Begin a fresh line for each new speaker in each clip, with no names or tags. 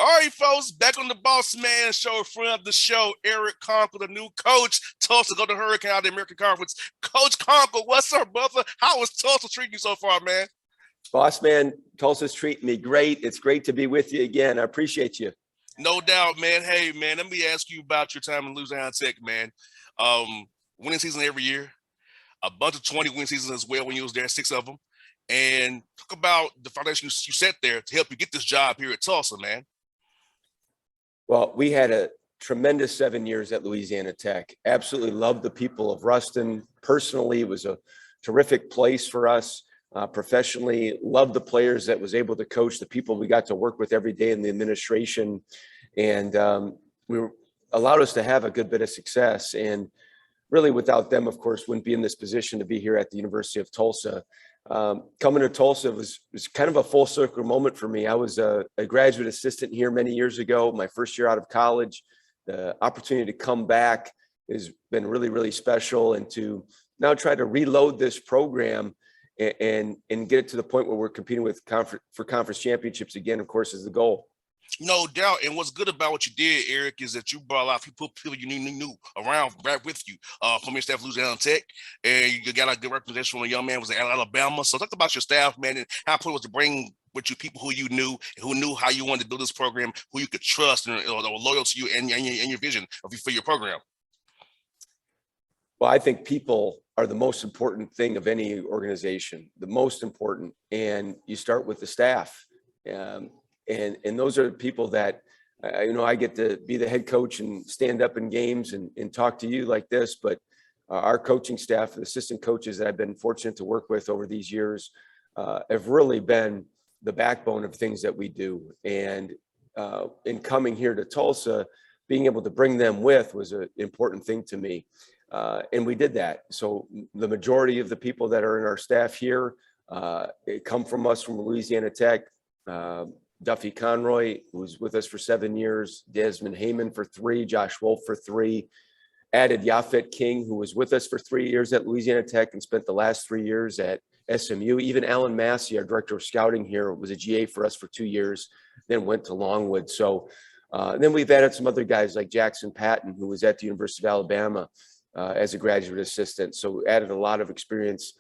All right, folks, back on the Bossman show, friend of the show, Eric Konkol, the new coach, Tulsa Golden Hurricane out of the American Conference. Coach Konkol, what's up, brother? How is Tulsa treating you so far, man?
Bossman, Tulsa's treating me great. It's great to be with you again. I appreciate you.
No doubt, man. Hey, man, let me ask you about your time in Louisiana Tech, man. Winning season every year, a bunch of 20-win seasons as well when you was there, 6 of them. And talk about the foundation you set there to help you get this job here at Tulsa, man.
Well, we had a tremendous 7 years at Louisiana Tech. Absolutely loved the people of Ruston. Personally, it was a terrific place for us. Professionally, loved the players that was able to coach, the people we got to work with every day in the administration. And allowed us to have a good bit of success. And really without them, of course, wouldn't be in this position to be here at the University of Tulsa. Coming to Tulsa was kind of a full circle moment for me. I was a graduate assistant here many years ago, my first year out of college. The opportunity to come back has been really, really special, and to now try to reload this program and get it to the point where we're competing with for conference championships again, of course, is the goal.
No doubt. And what's good about what you did, Eric, is that you brought a lot of people you knew around right with you from your staff, Louisiana Tech, and you got a good representation from a young man who was at Alabama. So talk about your staff, man, and how important it was to bring with you people who you knew, who knew how you wanted to build this program, who you could trust, and were loyal to you and your vision for your program.
Well, I think people are the most important thing of any organization, the most important, and you start with the staff. And those are people that, I get to be the head coach and stand up in games and talk to you like this, but our coaching staff, the assistant coaches that I've been fortunate to work with over these years have really been the backbone of things that we do. And in coming here to Tulsa, being able to bring them with was an important thing to me. And we did that. So the majority of the people that are in our staff here come from us from Louisiana Tech. Duffy Conroy, who was with us for 7 years, Desmond Heyman for 3, Josh Wolf for 3, added Yafet King, who was with us for 3 years at Louisiana Tech and spent the last 3 years at SMU. Even Alan Massey, our director of scouting here, was a GA for us for 2 years, then went to Longwood. So then we've added some other guys like Jackson Patton, who was at the University of Alabama as a graduate assistant. So added a lot of experience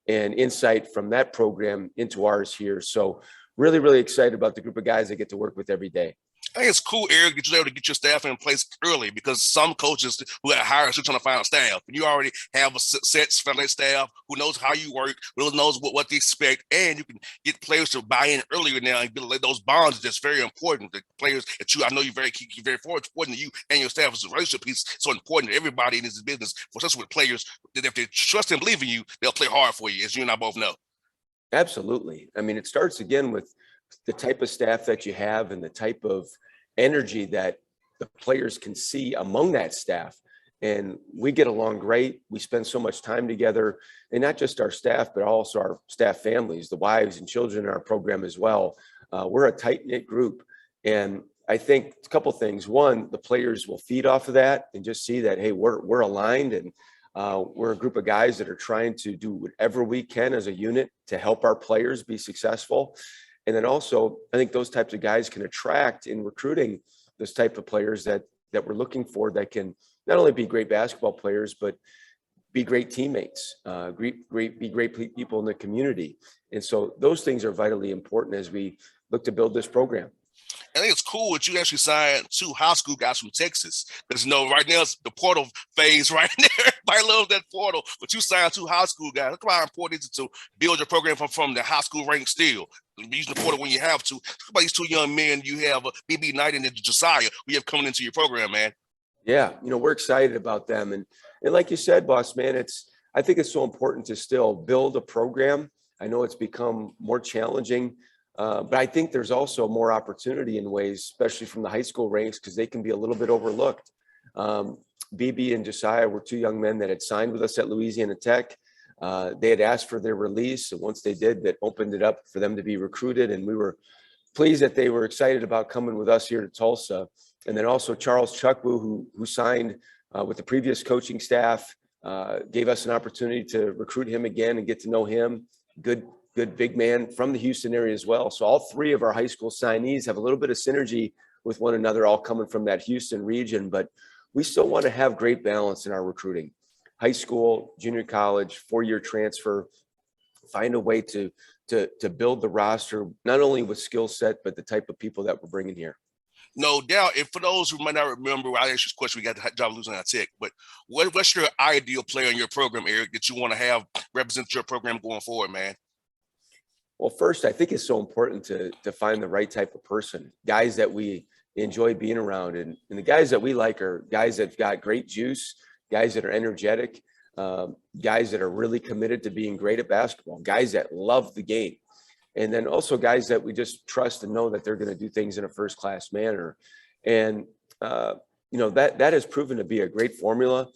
and insight from that program into ours here. So really, really excited about the group of guys I get to work with every day.
I think it's cool, Eric, that you're able to get your staff in place early, because some coaches who got hired are still trying to find staff. And you already have a set staff who knows how you work, who knows what they expect, and you can get players to buy in earlier now and build those bonds. That's very important. The players that I know you're very important to you and your staff. Is a relationship piece so important to everybody in this business, especially with players, that if they trust and believe in you, they'll play hard for you, as you and I both know.
Absolutely. I mean, it starts again with the type of staff that you have and the type of energy that the players can see among that staff. And we get along great. We spend so much time together, and not just our staff, but also our staff families, the wives and children in our program as well. We're a tight-knit group. And I think a couple things. One, the players will feed off of that and just see that, hey, we're aligned, and we're a group of guys that are trying to do whatever we can as a unit to help our players be successful. And then also, I think those types of guys can attract in recruiting this type of players that we're looking for, that can not only be great basketball players, but be great teammates, be great people in the community. And so those things are vitally important as we look to build this program.
I think it's cool that you actually signed 2 high school guys from Texas. Because, right now it's the portal phase right there. Everybody loves that portal. But you signed 2 high school guys. Look how important it is to build your program from the high school rank still. Using the portal when you have to. Talk about these 2 young men you have, BB Knight and Josiah, we have coming into your program, man.
Yeah, we're excited about them. And like you said, boss man, I think it's so important to still build a program. I know it's become more challenging. But I think there's also more opportunity in ways, especially from the high school ranks, because they can be a little bit overlooked. BB and Josiah were 2 young men that had signed with us at Louisiana Tech. They had asked for their release, and once they did, that opened it up for them to be recruited. And we were pleased that they were excited about coming with us here to Tulsa. And then also Charles Chukwu, who signed with the previous coaching staff, gave us an opportunity to recruit him again and get to know him. Good big man from the Houston area as well. So all 3 of our high school signees have a little bit of synergy with one another, all coming from that Houston region, but we still want to have great balance in our recruiting. High school, junior college, 4-year transfer, find a way to build the roster, not only with skill set, but the type of people that we're bringing here.
No doubt. And for those who might not remember, I asked this question, we got the job of Louisiana Tech, but what's your ideal player in your program, Eric, that you want to have represent your program going forward, man?
Well, first, I think it's so important to find the right type of person, guys that we enjoy being around. And the guys that we like are guys that've got great juice, guys that are energetic, guys that are really committed to being great at basketball, guys that love the game. And then also guys that we just trust and know that they're going to do things in a first-class manner. And, that has proven to be a great formula.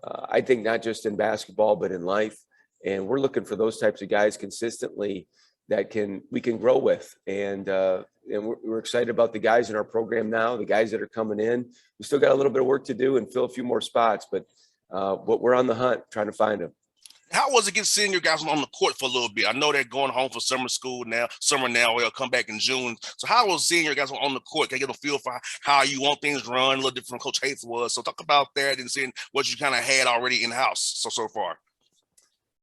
I think not just in basketball, but in life. And we're looking for those types of guys consistently that we can grow with. And we're excited about the guys in our program now, the guys that are coming in. We still got a little bit of work to do and fill a few more spots, but we're on the hunt trying to find them.
How was it getting seeing your guys on the court for a little bit? I know they're going home for summer now. They'll come back in June. So how was seeing your guys on the court? Can I get a feel for how you want things to run, a little different from Coach Hayes was? So talk about that and seeing what you kind of had already in-house so far.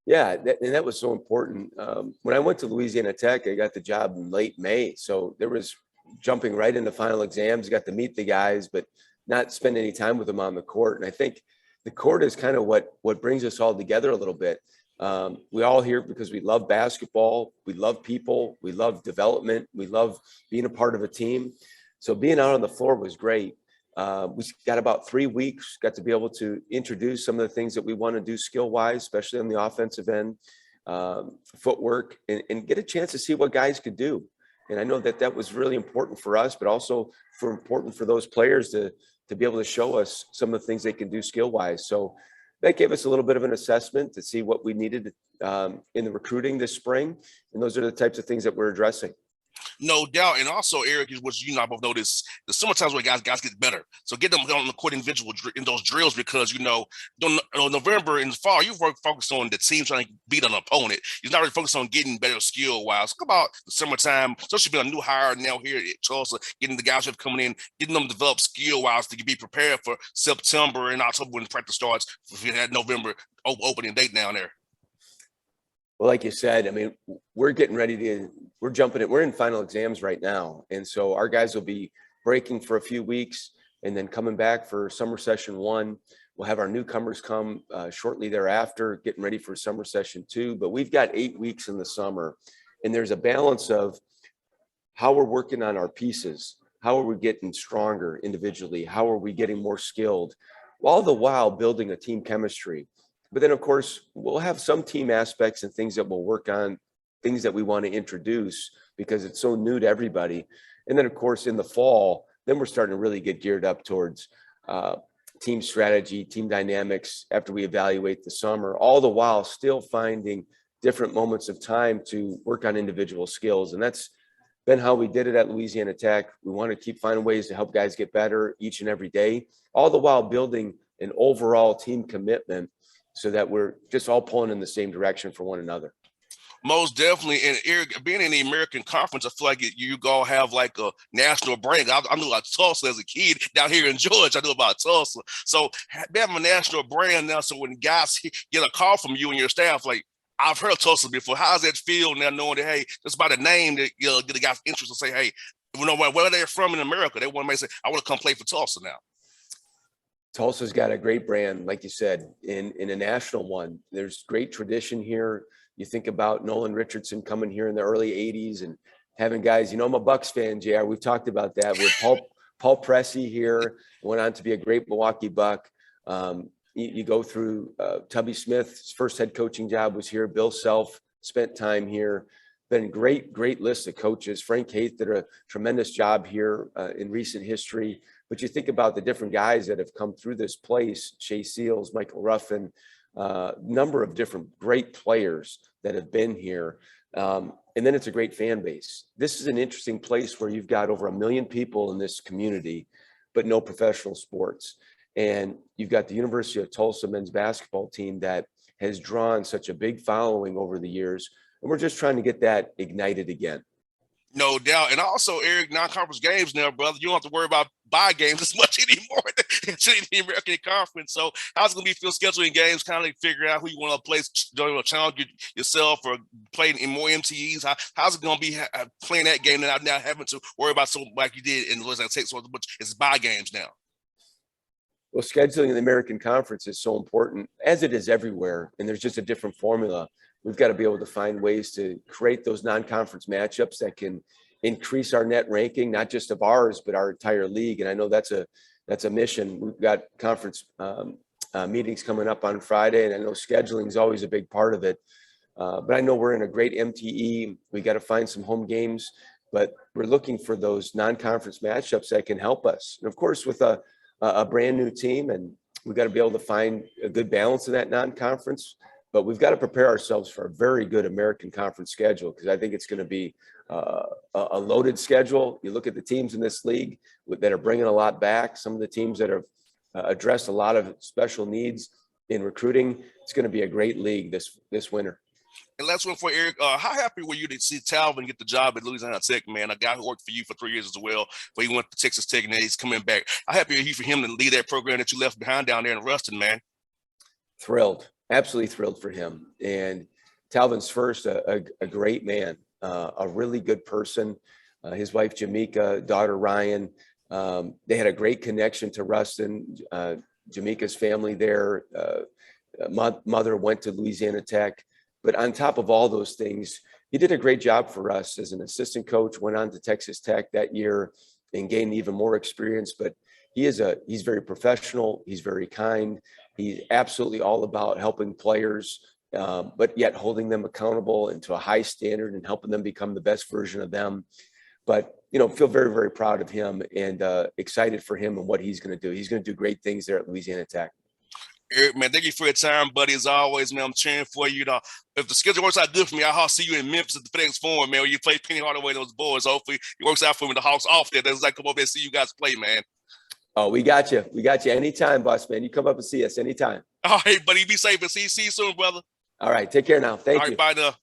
Yeah, and that was so important. When I went to Louisiana Tech, I got the job in late May. So there was jumping right into final exams, got to meet the guys, but not spend any time with them on the court. And I think the court is kind of what brings us all together a little bit. We all here because we love basketball, we love people, we love development, we love being a part of a team. So being out on the floor was great. We got about 3 weeks, got to be able to introduce some of the things that we want to do skill-wise, especially on the offensive end, footwork, and get a chance to see what guys could do. And I know that was really important for us, but also important for those players to be able to show us some of the things they can do skill-wise. So that gave us a little bit of an assessment to see what we needed in the recruiting this spring. And those are the types of things that we're addressing.
No doubt. And also, Eric, is what you and I both notice, the summertimes where guys get better. So get them on the court individual in those drills because, November and the fall, you focus on the team trying to beat an opponent. You're not really focused on getting better skill-wise. Talk about the summertime, especially being a new hire now here at Tulsa, getting the guys who have coming in, getting them developed skill-wise to be prepared for September and October when practice starts for that November opening date down there.
Well, like you said, I mean, we're getting ready we're jumping it. We're in final exams right now. And so our guys will be breaking for a few weeks and then coming back for summer session 1. We'll have our newcomers come shortly thereafter, getting ready for summer session 2. But we've got 8 weeks in the summer. And there's a balance of how we're working on our pieces. How are we getting stronger individually? How are we getting more skilled? All the while building a team chemistry. But then, of course, we'll have some team aspects and things that we'll work on, things that we want to introduce because it's so new to everybody. And then, of course, in the fall, then we're starting to really get geared up towards team strategy, team dynamics after we evaluate the summer, all the while still finding different moments of time to work on individual skills. And that's been how we did it at Louisiana Tech. We want to keep finding ways to help guys get better each and every day, all the while building an overall team commitment so that we're just all pulling in the same direction for one another.
Most definitely. And Eric, being in the American Conference, I feel like you go have like a national brand. I knew about Tulsa as a kid down here in Georgia. I knew about Tulsa. So having a national brand now, so when guys get a call from you and your staff, like, I've heard of Tulsa before. How does that feel now knowing that, hey, just by the name that get the guys interest to say, hey, where they're from in America, they want to say, I want to come play for Tulsa now.
Tulsa's got a great brand, like you said, in a national one. There's great tradition here. You think about Nolan Richardson coming here in the early 80s and having guys, I'm a Bucks fan, JR. We've talked about that. We have Paul Pressey here, went on to be a great Milwaukee Buck. You go through Tubby Smith's first head coaching job was here. Bill Self spent time here. Been great list of coaches. Frank Haith did a tremendous job here in recent history. But you think about the different guys that have come through this place, Shea Seals, Michael Ruffin, number of different great players that have been here. And then it's a great fan base. This is an interesting place where you've got over 1 million people in this community, but no professional sports. And you've got the University of Tulsa men's basketball team that has drawn such a big following over the years. And we're just trying to get that ignited again.
No doubt. And also, Eric, non-conference games now, brother. You don't have to worry about bye games as much anymore in the American Conference. So how's it going to be feel scheduling games, kind of like figure out who you want to play, challenge yourself or playing in more MTEs? How's it going to be playing that game and now having to worry about something like you did in Louisiana Tech? So it's bye games now.
Well, scheduling in the American Conference is so important, as it is everywhere, and there's just a different formula. We've got to be able to find ways to create those non-conference matchups that can increase our net ranking, not just of ours, but our entire league. And I know that's a mission. We've got conference meetings coming up on Friday, and I know scheduling is always a big part of it. But I know we're in a great MTE. We got to find some home games, but we're looking for those non-conference matchups that can help us. And of course, with a brand new team, and we've got to be able to find a good balance of that non-conference. But we've got to prepare ourselves for a very good American Conference schedule, because I think it's going to be a loaded schedule. You look at the teams in this league that are bringing a lot back, some of the teams that have addressed a lot of special needs in recruiting. It's going to be a great league this winter.
And last one for Eric. How happy were you to see Talvin get the job at Louisiana Tech, man? A guy who worked for you for 3 years as well, where he went to Texas Tech and then he's coming back. How happy are you for him to lead that program that you left behind down there in Ruston, man?
Thrilled, absolutely thrilled for him. And Talvin's first, a great man, a really good person. His wife, Jamaica, daughter, Ryan, they had a great connection to Ruston. Jamaica's family there, mother went to Louisiana Tech. But on top of all those things, he did a great job for us as an assistant coach, went on to Texas Tech that year and gained even more experience. But he's very professional. He's very kind. He's absolutely all about helping players, but yet holding them accountable and to a high standard and helping them become the best version of them. But, feel very, very proud of him and excited for him and what he's going to do. He's going to do great things there at Louisiana Tech.
Eric, man, thank you for your time, buddy. As always, man, I'm cheering for you. If the schedule works out good for me, I'll see you in Memphis at the FedEx Forum, man, where you play Penny Hardaway and those boys. Hopefully it works out for me. The Hawks off there. That's like come over and see you guys play, man.
Oh, we got you. We got you anytime, Bossman. You come up and see us anytime.
All right, buddy. Be safe and see you soon, brother.
All right. Take care now. Thank you.
All right, bye now.